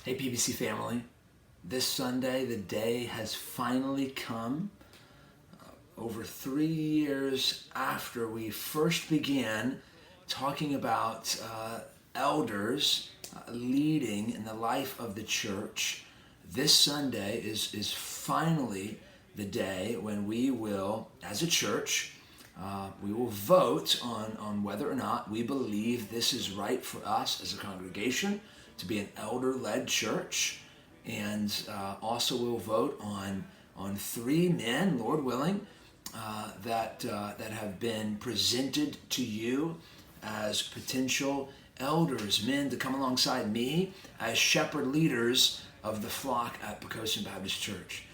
Hey PBC family, this Sunday the day has finally come. Over 3 years after we first began talking about elders leading in the life of the church, this Sunday is finally the day when we will, as a church, we will vote on whether or not we believe this is right for us as a congregation to be an elder-led church, and also we'll vote on 3 men, Lord willing, that have been presented to you as potential elders, men to come alongside me as shepherd leaders of the flock at Pocosin Baptist Church.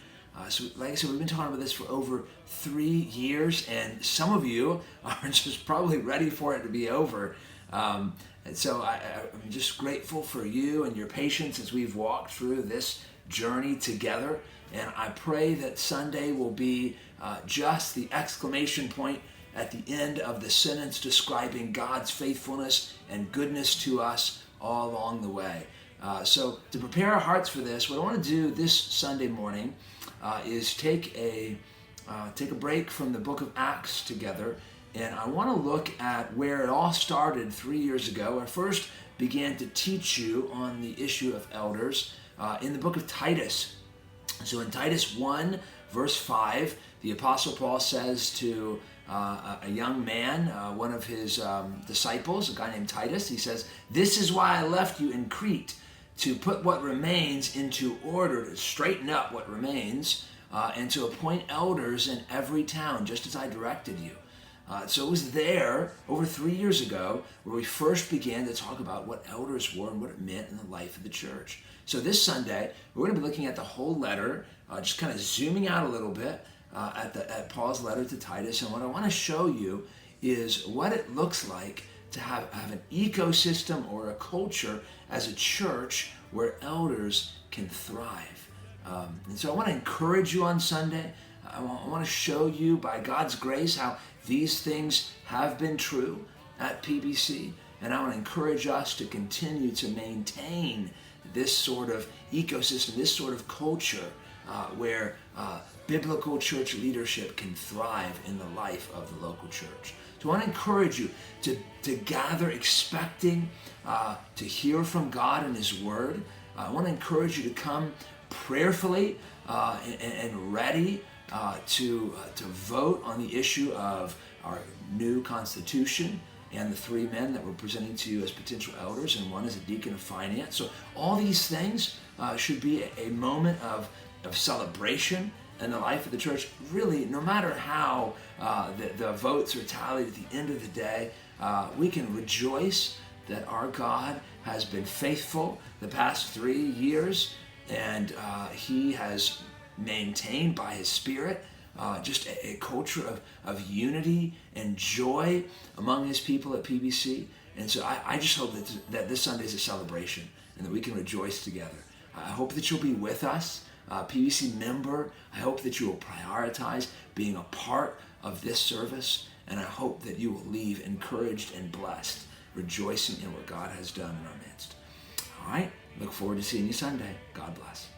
So like I said, we've been talking about this for over 3 years, and some of you are just probably ready for it to be over. And so I'm just grateful for you and your patience as we've walked through this journey together. And I pray that Sunday will be just the exclamation point at the end of the sentence describing God's faithfulness and goodness to us all along the way. So to prepare our hearts for this, what I want to do this Sunday morning is take a break from the book of Acts together, and I want to look at where it all started 3 years ago. I first began to teach you on the issue of elders in the book of Titus. So in Titus 1, verse 5, the Apostle Paul says to a young man, one of his disciples, a guy named Titus, he says, "This is why I left you in Crete, to put what remains into order, to straighten up what remains, and to appoint elders in every town, just as I directed you." So it was there over 3 years ago where we first began to talk about what elders were and what it meant in the life of the church. So this Sunday, we're going to be looking at the whole letter, just kind of zooming out a little bit at Paul's letter to Titus. And what I want to show you is what it looks like to have an ecosystem or a culture as a church where elders can thrive. And so I want to encourage you on Sunday. I want to show you by God's grace how these things have been true at PBC, and I want to encourage us to continue to maintain this sort of ecosystem, this sort of culture where biblical church leadership can thrive in the life of the local church. So I want to encourage you to gather expecting to hear from God and His Word. I want to encourage you to come prayerfully and ready to vote on the issue of our new constitution and the 3 men that we're presenting to you as potential elders, and one is a deacon of finance. So all these things should be a moment of celebration in the life of the church. Really, no matter how the votes are tallied at the end of the day, we can rejoice that our God has been faithful the past 3 years, and He has maintained by His Spirit just a culture of unity and joy among His people at PBC. And so I just hope that this Sunday is a celebration and that we can rejoice together. I hope that you'll be with us, PBC member. I hope that you will prioritize being a part of this service, and I hope that you will leave encouraged and blessed, rejoicing in what God has done in our midst. All right, look forward to seeing you Sunday. God bless.